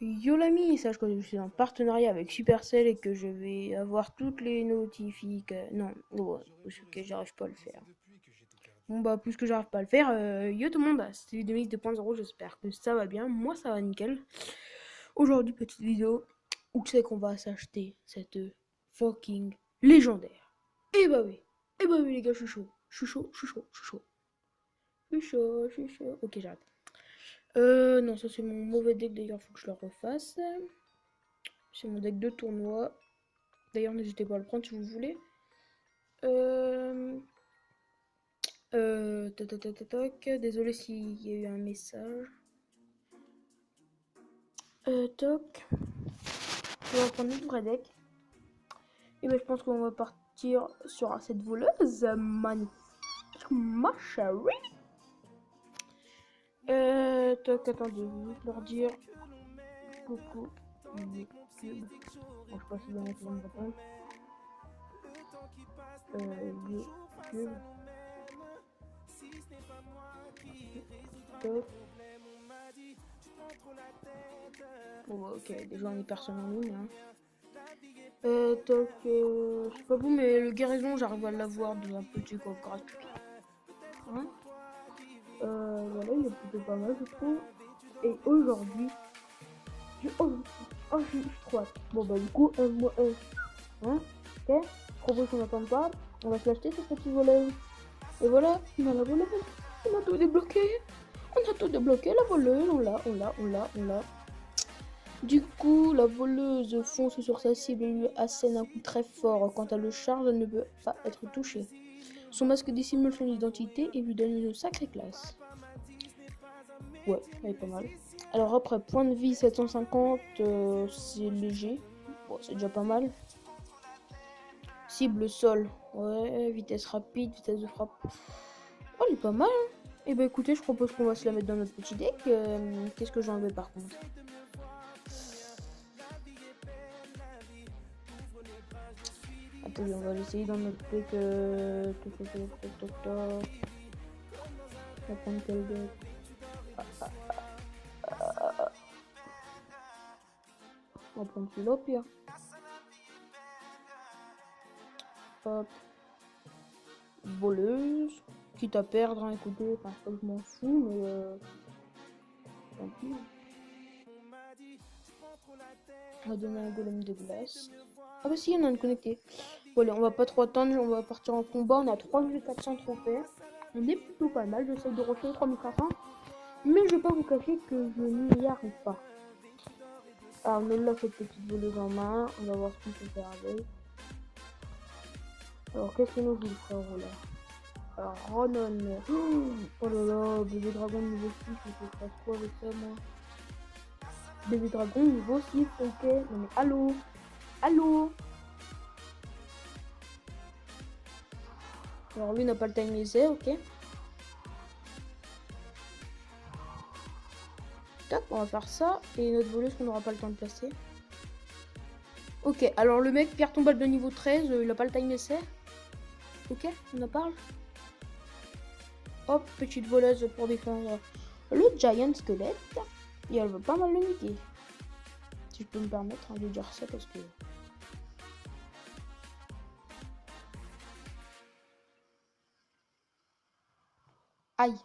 Yo l'ami, sache que je suis en partenariat avec Supercell et que je vais avoir toutes les notifications. Non, ouais, parce que j'arrive pas à le faire. Bon bah, puisque j'arrive pas à le faire, yo tout le monde, c'est Ludomic 2.0, j'espère que ça va bien. Moi ça va nickel. Aujourd'hui, petite vidéo où c'est qu'on va s'acheter cette fucking légendaire. Eh bah oui, eh bah oui les gars, je suis chaud. Je suis chaud, je suis chaud, je suis chaud. Je suis chaud, je suis chaud. Ok, j'arrête. Non, ça c'est mon mauvais deck d'ailleurs, faut que je le refasse. C'est mon deck de tournoi. D'ailleurs, n'hésitez pas à le prendre si vous voulez. Euh... Désolé s'il y a eu un message. Toc. On va prendre notre vrai deck. Et ben, je pense qu'on va partir sur cette voleuse. Magnifique. Ma chérie. Toc, attendez, je vais leur dire. Coucou. YouTube. Bon, je sais pas si bien qu'ils vont me répondre. YouTube. Toc. Bon, bah, ok, déjà on est personne en ligne. Hein. Toc, je sais pas vous, mais le guérison, j'arrive à l'avoir dans un petit coffre gratuit. Hein voilà, il est plutôt pas mal, je trouve. Et aujourd'hui, je suis trop hâte. Bon, bah, du coup, moi, hein, ok, je propose qu'on n'attende pas. On va se l'acheter, ce petit volet. Et voilà, on a la voleuse. On a tout débloqué. On a tout débloqué, la voleuse. On l'a. Du coup, la voleuse fonce sur sa cible et lui assène un coup très fort. Quand elle le charge, elle ne peut pas être touchée. Son masque dissimule son identité et lui donne une sacrée classe. Ouais, elle est pas mal. Alors après, point de vie 750, c'est léger. Bon, c'est déjà pas mal. Cible sol, ouais, vitesse rapide, vitesse de frappe. Oh, elle est pas mal. Hein. Et bah écoutez, je propose qu'on va se la mettre dans notre petit deck. Qu'est-ce que j'ai enlevé par contre? Attendez, on va l'essayer dans notre deck. On va prendre quel deck? On va prendre celui-là au pire. Hop. Voleuse. Quitte à perdre, hein, écoutez, enfin, je m'en fous, mais tant pis. On va donner un golem de glace. Ah bah si, il y en a une connectée. Bon, allez, on va pas trop attendre, on va partir en combat. On a 3400 trophées. On est plutôt pas mal, j'essaie de refaire 3500. Mais je vais pas vous cacher que je n'y arrive pas. Alors, on a là cette petite voleuse en main. On va voir ce qu'on peut faire avec. Alors, qu'est-ce que nous joue le frérot là? Alors, Ronan. Oh là là, bébé dragon niveau 6, je peux faire quoi avec ça moi? Bébé dragon niveau 6, ok. Non mais allô? Allô? Alors lui n'a pas le time essai, ok. Tac, on va faire ça. Et notre voleuse qu'on n'aura pas le temps de placer. Ok, alors le mec perd ton balle de niveau 13, il a pas le time essai. Ok, on en parle. Hop, petite voleuse pour défendre le giant squelette. Et elle veut pas mal le niquer. Si je peux me permettre hein, de dire ça parce que... Aïe.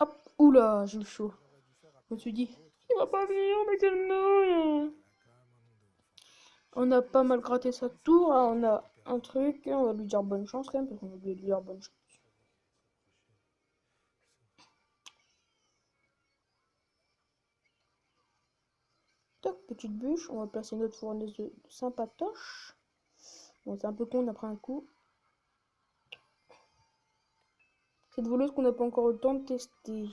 Hop, oula, j'ai eu chaud. Je me suis dit, il va pas venir, mais quelle nouille. On a pas mal gratté sa tour, hein, on a un truc, on va lui dire bonne chance quand même, parce qu'on a oublié de lui dire bonne chance. Toc, petite bûche, on va placer notre fournaise de sympatoche. Bon, c'est un peu con, on a pris un coup. Cette voleuse qu'on n'a pas encore eu le temps de tester.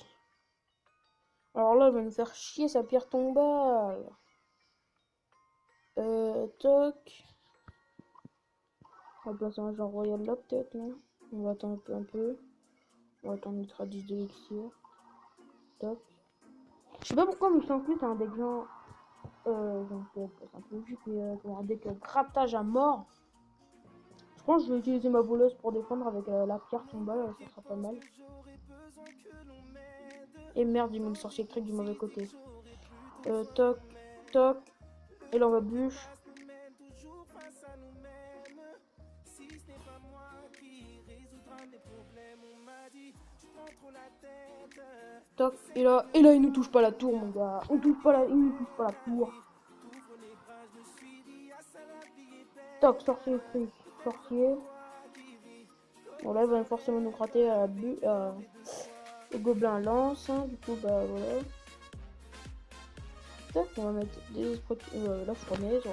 Alors là, elle va nous faire chier sa pierre tombale. Toc. On va placer un genre royal là, peut-être, non? On va attendre un peu. On va attendre notre radis de l'élixir. Toc. Je sais pas pourquoi, mais je sens que c'est un deck genre. Donc, c'est un peu logique, mais un deck grattage à mort. Je pense que je vais utiliser ma voleuse pour défendre avec la pierre tombale, ça sera pas mal. Et merde, il met le sorcier électrique du mauvais côté. Toc, toc. Et là on va bûche. Toc. Et là il nous touche pas la tour mon gars. On touche pas la. Il nous touche pas la tour. Toc, sorcier fric. Sorcier. Bon là il va forcément nous gratter à la bu. Le gobelin lance. Hein. Du coup bah voilà. Tac, on va mettre des esprits. La fournaise.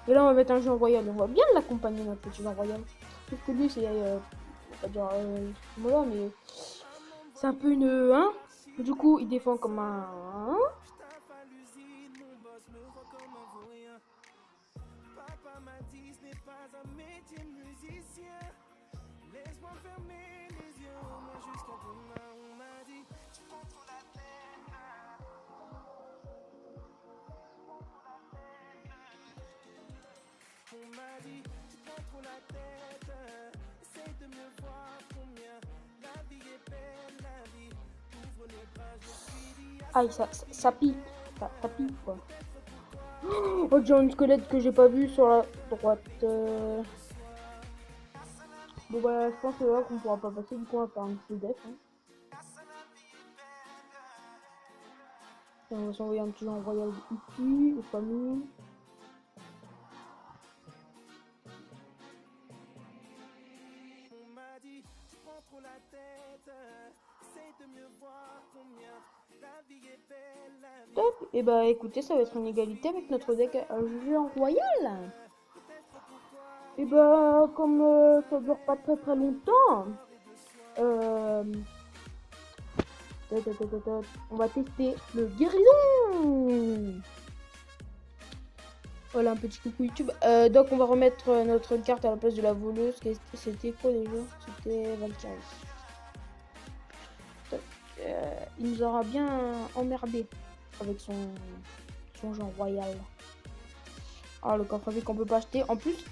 Et là on va mettre un Jean Royal. On va bien l'accompagner notre petit Jean Royal. Sauf que lui c'est. On va pas dire voilà mais. C'est un peu une. Hein. Du coup il défend comme un. Hein. Aïe, ça pique. Ça pique quoi. Oh, j'ai un squelette que j'ai pas vu sur la droite. Bon bah je pense que là qu'on pourra pas passer, du coup on va faire un petit def. Hein. Et on va s'envoyer un petit Jean Royal ici, aux familles. Top. Et bah écoutez, ça va être une égalité avec notre deck Jean Royal. Et bah comme ça dure pas très longtemps, on va tester le guérison. Voilà un petit coucou YouTube. Donc on va remettre notre carte à la place de la voleuse. C'était quoi déjà? C'était Valkyrie. Il nous aura bien emmerdé avec son Jean Royal. Ah, le coffre qu'on peut pas acheter. En plus,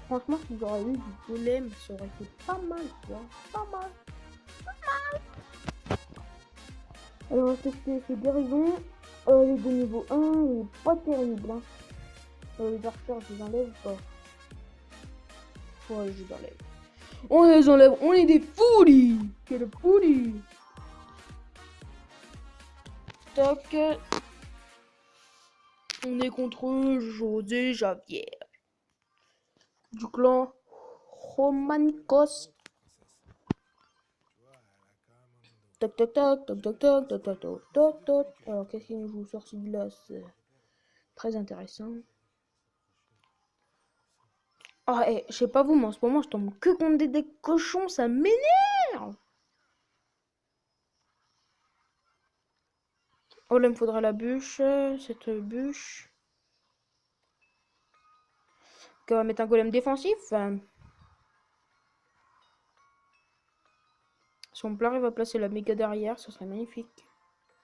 franchement, si j'aurais eu du golem, ça aurait été pas mal, tu vois. Pas mal. Alors, on va tester ces guérisons. Les de niveau 1, il est pas terrible. Hein. Les archers, je les enlève ou pas? Ouais, je les enlève. On les enlève, on est des foulis. Quel foulis. Toc. On est contre José Javier. Du clan Romanicos. Toc toc toc toc toc toc toc toc toc toc toc. Alors qu'est-ce qu'il nous joue? Sorcier de glace. Très intéressant. Ah, je sais pas vous, mais en ce moment je tombe que contre des cochons, ça m'énerve. Oh là, il me faudra la bûche, cette bûche. On va mettre un golem défensif. Si on arrive à placer la méga derrière, ce serait magnifique.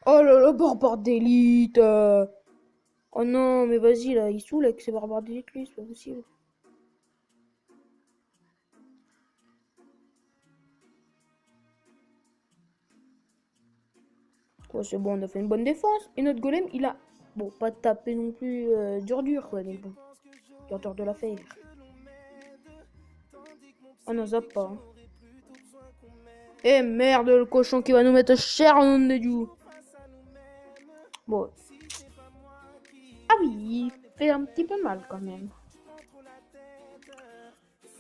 Oh là là, barbare d'élite. Oh non, mais vas-y là, il saoule avec ses barbares d'élite, lui, c'est pas possible. Ouais, c'est bon, on a fait une bonne défense. Et notre golem, il a... Bon, pas tapé non plus dur, quoi, mais bon. Dur de la faire. On n'en zappe pas. Hein. Eh merde, le cochon qui va nous mettre cher en nom de Dieu. Bon. Ah oui, il fait un petit peu mal quand même.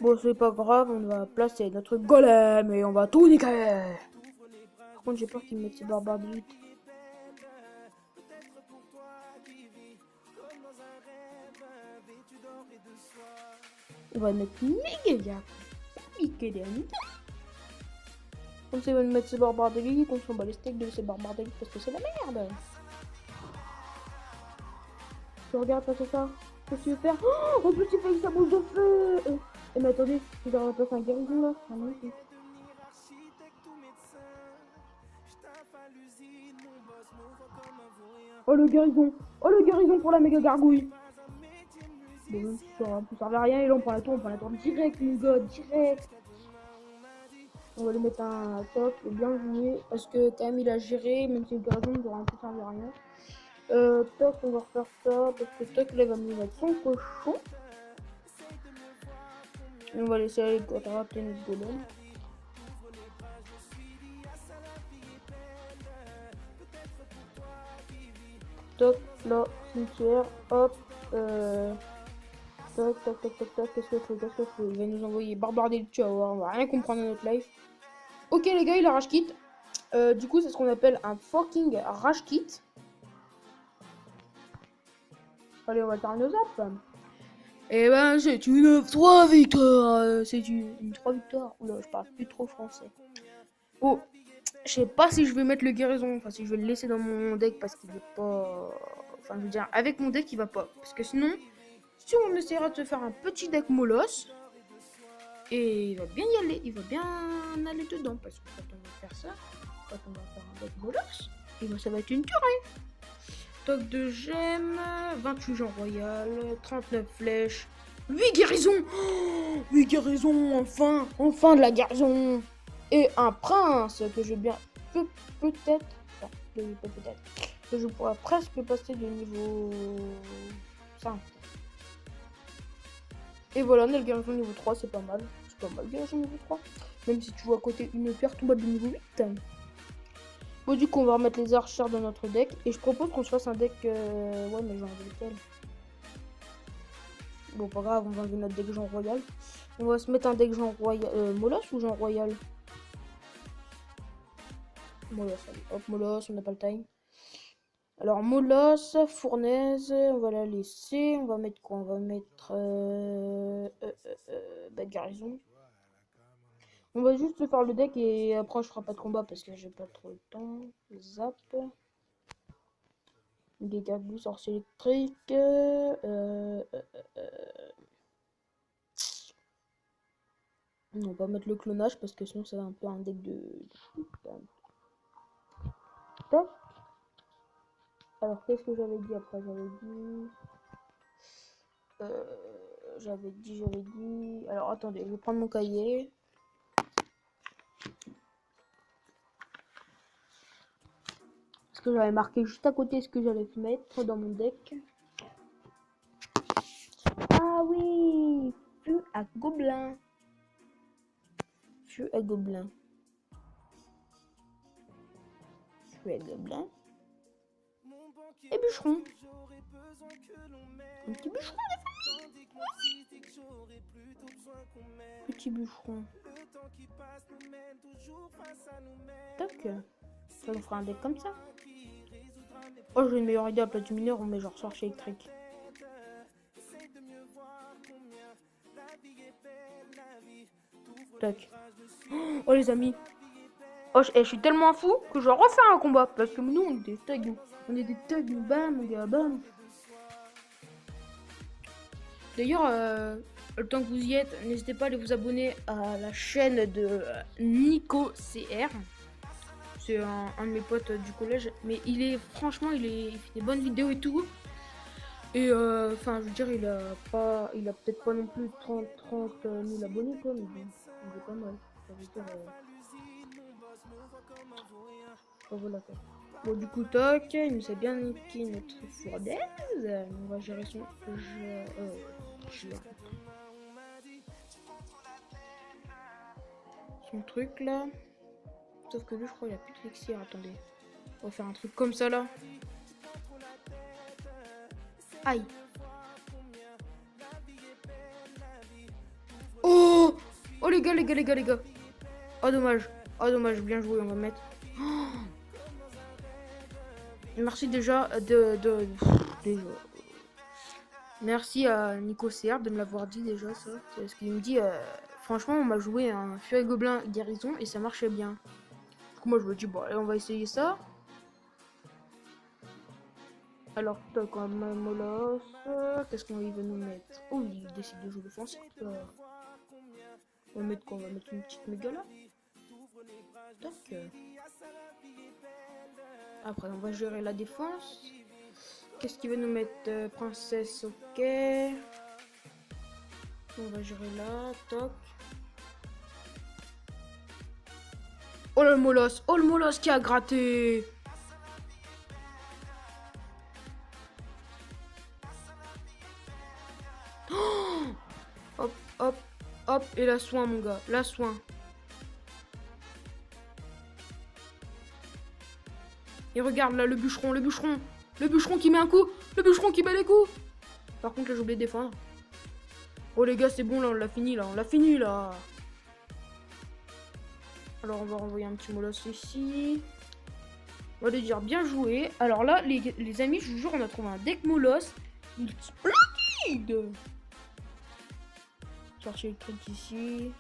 Bon, c'est pas grave, on va placer notre golem et on va tout niquer. Par contre, j'ai peur qu'il me mette ses barbares d'élite. On va mettre méga piquer comme ça, il va nous mettre ses barbares d'élite, on s'en bat les steaks de ses barbares d'élite parce que c'est la merde. Tu regardes passer ça. Qu'est-ce que tu veux faire? Oh, en plus, il fait sa boule de feu. Mais attendez, il doit remplacer un guérison là. Ah, non, oh le guérison. Oh le guérison pour la méga gargouille. Bon, ça ne servait à rien et là on prend la tour direct, mon gars, direct. On va lui mettre un top, bien joué. Parce que quand même il a géré, même si le gardien ne aura un peu servi à rien. Toc, on va refaire ça. Parce que Toc là il va me mettre son cochon. Et on va laisser aller rattraper notre golem. Toc, là, cimetière, hop. Toc, toc, toc, toc, toc, qu'est-ce que je fais, qu'est-ce que je fais? Il va nous envoyer barbarder le tu vas voir, on va rien comprendre à notre life. Ok les gars, il a rage kit. Du coup, c'est ce qu'on appelle un fucking rage kit. Allez, on va faire nos apps. Et ben, c'est une 3 victoires. C'est une 3 victoires. Oula, je parle plus trop français. Oh, je sais pas si je vais mettre le guérison. Enfin, si je vais le laisser dans mon deck parce qu'il est pas. Enfin, je veux dire, avec mon deck, il va pas. Parce que sinon, si on essaiera de se faire un petit deck molosse. Et il va bien y aller. Il va bien aller dedans. Parce que quand on va faire ça, quand on va faire un deck molosse, et ben, ça va être une tuerie. Toc de gemmes, 28 gens royal, 39 flèches, 8 guérisons. Oh, 8 guérisons, enfin de la guérison. Et un prince que je bien peut-être, que je pourrais presque passer de niveau 5. Et voilà, on a le guérison niveau 3, c'est pas mal. C'est pas mal, guérison niveau 3. Même si tu vois à côté une pierre tombale de niveau 8. Bon, du coup, on va remettre les archers dans notre deck. Et je propose qu'on se fasse un deck. Ouais, mais j'ai enlevé lequel. Bon, pas grave, on va enlever notre deck Jean Royal. On va se mettre un deck Jean Royal. Molosse ou Jean Royal? Molosse, allez. Hop, Molosse, on n'a pas le time. Alors, Molosse, Fournaise, on va la laisser. On va mettre quoi? On va mettre. Garrison. On va juste faire le deck et après, je ferai pas de combat parce que j'ai pas trop le temps. Zap. Dégâts sorcier électrique. On va mettre le clonage parce que sinon c'est un peu un deck de Tac. Alors qu'est-ce que j'avais dit après? J'avais dit. Alors attendez, je vais prendre mon cahier. Parce que j'avais marqué juste à côté ce que j'allais mettre dans mon deck. Ah oui, feu à gobelin. Feu à gobelin. Feu à gobelin. Et bûcheron. Un petit bûcheron. Petit bûcheron. Tac. Ça nous fera un deck comme ça. Oh, j'ai une meilleure idée à plat du mineur, on met genre sorcier électrique. Tac. Oh les amis. Oh, je suis tellement fou que je vais refaire un combat. Parce que nous, on est des thugs. On est des thugs, bam, mon gars, bam. D'ailleurs, le temps que vous y êtes, n'hésitez pas à aller vous abonner à la chaîne de Nico CR. C'est un de mes potes du collège. Mais franchement, il fait des bonnes vidéos et tout. Et enfin, je veux dire, il a peut-être pas non plus 30 000 abonnés, quoi. Mais bon, il est pas mal. Ça veut dire, voilà quoi. Bon, du coup, toc, il nous a bien niqué notre fournaise. On va gérer son son truc là. Sauf que lui, je crois, il a plus d'élixir. Attendez. On va faire un truc comme ça là. Aïe. Oh! Oh les gars. Oh dommage, bien joué, on va mettre. Oh, merci déjà déjà. Merci à Nico CR de me l'avoir dit déjà ça. Parce qu'il me dit franchement on m'a joué un feu gobelin guérison et ça marchait bien. Du coup moi je me dis bon allez on va essayer ça. Alors toc on va molosse. Qu'est-ce qu'on va nous mettre? Oh il décide de jouer défensif. On va mettre quoi? On va mettre une petite méga là. Toc. Après on va gérer la défense. Qu'est-ce qu'il va nous mettre? Princesse, ok. On va gérer là, toc. Oh le molosse. Oh le molosse qui a gratté. Oh, hop, hop, hop. Et la soin, mon gars. La soin. Et regarde là, le bûcheron, le bûcheron. Le bûcheron qui met un coup. Le bûcheron qui met les coups. Par contre, là, j'ai oublié de défendre. Oh les gars, c'est bon, là, on l'a fini, là. On l'a fini, là. Alors, on va renvoyer un petit molosse ici. On va lui dire bien joué. Alors là, les amis, je vous jure, on a trouvé un deck molosse. Il est splendide. Chercher le truc ici.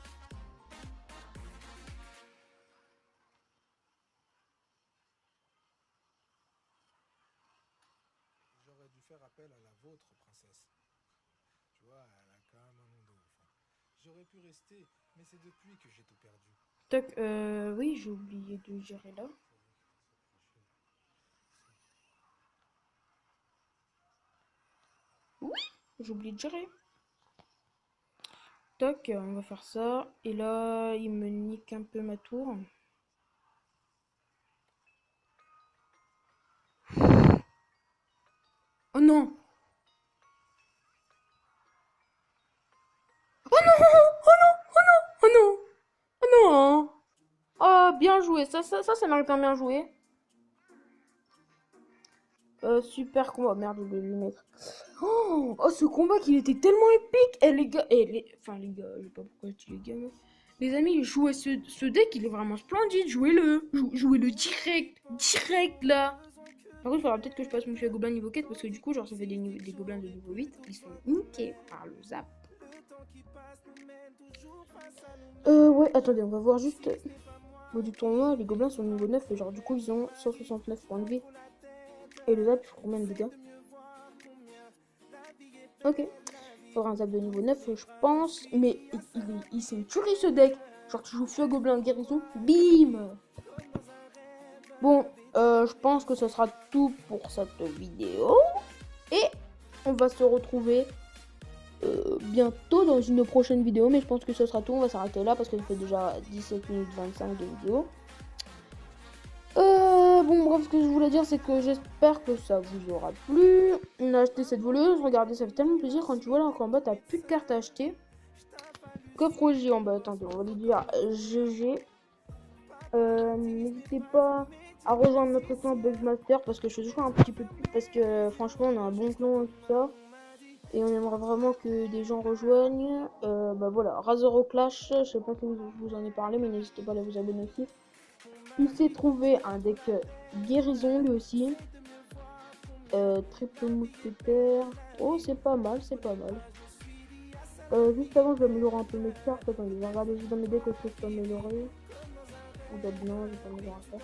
J'aurais dû faire appel à la vôtre, princesse. Tu vois, elle a quand même un nom de ouf. J'aurais pu rester, mais c'est depuis que j'ai tout perdu. Tac, oui, j'ai oublié de gérer là. Oui, j'ai oublié de gérer. Tac, on va faire ça. Et là, il me nique un peu ma tour. Oh non! Oh non! Oh non! Oh non! Oh non! Oh non! Oh, bien joué. Ça mérite un bien joué. Super combat. Merde, je vais lui mettre. Oh, oh, ce combat qu'il était tellement épique. Et les gars, enfin les gars, je sais pas pourquoi tu les gars, mais... Les amis, jouez ce deck, il est vraiment splendide. Jouez-le. Jouez-le direct là. Par contre, il faudra peut-être que je passe mon chien gobelin niveau 4 parce que du coup, genre, ça fait des gobelins de niveau 8. Ils sont niqués par le zap. Ouais, attendez, on va voir juste. Au bout du tournoi, les gobelins sont niveau 9 et genre, du coup, ils ont 169 points de vie. Et le zap, il faut combien de dégâts? Ok. Il faudra un zap de niveau 9, je pense. Mais il s'est tuerie ce deck. Genre, tu joues feu gobelin guérison. Bim! Bon, je pense que ce sera tout pour cette vidéo. Et on va se retrouver bientôt dans une prochaine vidéo. Mais je pense que ce sera tout. On va s'arrêter là parce que ça fait déjà 17 minutes 25 de vidéo. Bon, bref, ce que je voulais dire, c'est que j'espère que ça vous aura plu. On a acheté cette voleuse. Regardez, ça fait tellement plaisir quand tu vois là qu'en bas, t'as plus de cartes à acheter. Coffre OG en bas. Attendez, on va lui dire GG. N'hésitez pas à rejoindre notre clan Bugmaster parce que je fais toujours un petit peu de pub parce que franchement on a un bon clan et tout ça et on aimerait vraiment que des gens rejoignent. Bah voilà, Razor au Clash, je sais pas si je vous en ai parlé mais n'hésitez pas à vous abonner aussi. Il s'est trouvé un deck guérison lui aussi. Triple mousquetaire. Oh c'est pas mal, c'est pas mal. Juste avant je vais améliorer un peu mes cartes. Attendez, je vais regarder juste dans mes decks que je peux améliorer. Non, j'ai pas améliorer à faire.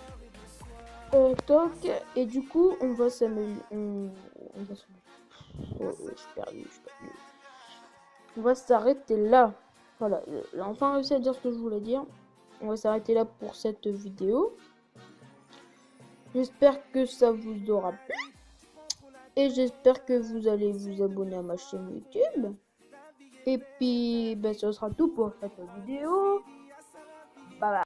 Toc, et du coup, on va s'améliorer. On va s'améliorer. Je suis perdu, je suis perdu. On va s'arrêter là. Voilà, j'ai enfin réussi à dire ce que je voulais dire. On va s'arrêter là pour cette vidéo. J'espère que ça vous aura plu. Et j'espère que vous allez vous abonner à ma chaîne YouTube. Et puis, ben, ce sera tout pour cette vidéo. Bye bye.